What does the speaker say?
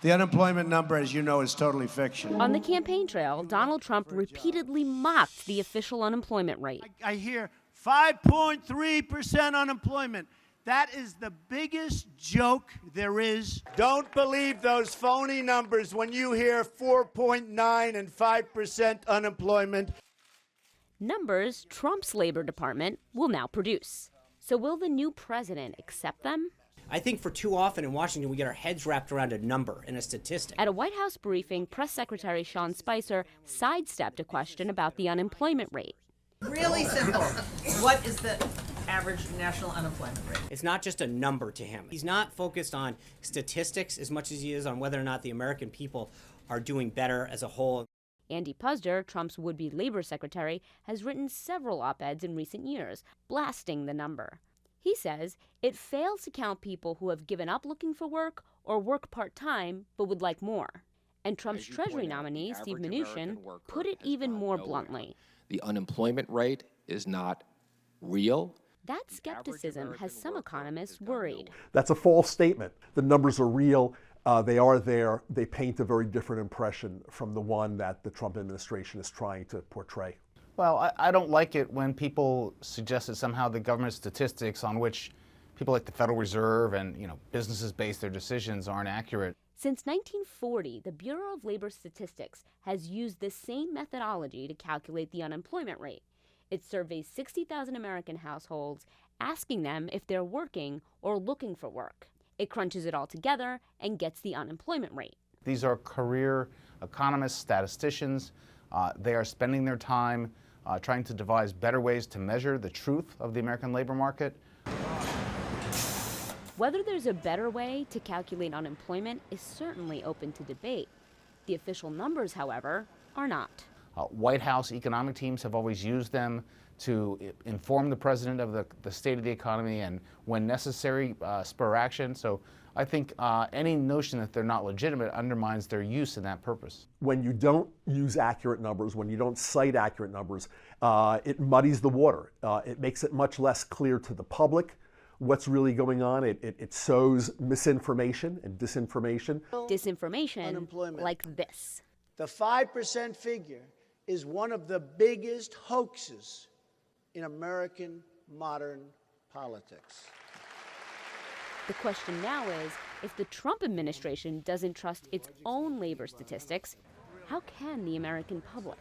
The unemployment number, as you know, is totally fiction. On the campaign trail, Donald Trump repeatedly mocked the official unemployment rate. I hear 5.3% unemployment. That is the biggest joke there is. Don't believe those phony numbers when you hear 4.9 and 5% unemployment. Numbers Trump's Labor Department will now produce. So will the new president accept them? I think for too often in Washington, we get our heads wrapped around a number and a statistic. At a White House briefing, Press Secretary Sean Spicer sidestepped a question about the unemployment rate. Really simple. What is the average national unemployment rate? It's not just a number to him. He's not focused on statistics as much as he is on whether or not the American people are doing better as a whole. Andy Puzder, Trump's would-be labor secretary, has written several op-eds in recent years, blasting the number. He says it fails to count people who have given up looking for work or work part-time but would like more. And Trump's Treasury nominee, Steve Mnuchin, put it even more bluntly. The unemployment rate is not real. That skepticism has some economists worried. That's a false statement. The numbers are real. They are there. They paint a very different impression from the one that the Trump administration is trying to portray. Well, I don't like it when people suggest that somehow the government statistics on which people like the Federal Reserve and businesses base their decisions aren't accurate. Since 1940, the Bureau of Labor Statistics has used the same methodology to calculate the unemployment rate. It surveys 60,000 American households, asking them if they're working or looking for work. It crunches it all together and gets the unemployment rate. These are career economists, statisticians. They are spending their time trying to devise better ways to measure the truth of the American labor market. Whether there's a better way to calculate unemployment is certainly open to debate. The official numbers, however, are not. White House economic teams have always used them to inform the president of the state of the economy and, when necessary, spur action. So I think any notion that they're not legitimate undermines their use in that purpose. When you don't use accurate numbers, when you don't cite accurate numbers, it muddies the water. It makes it much less clear to the public what's really going on. It sows misinformation and disinformation. Disinformation like this. The 5% figure is one of the biggest hoaxes in American modern politics. The question now is, if the Trump administration doesn't trust its own labor statistics, how can the American public?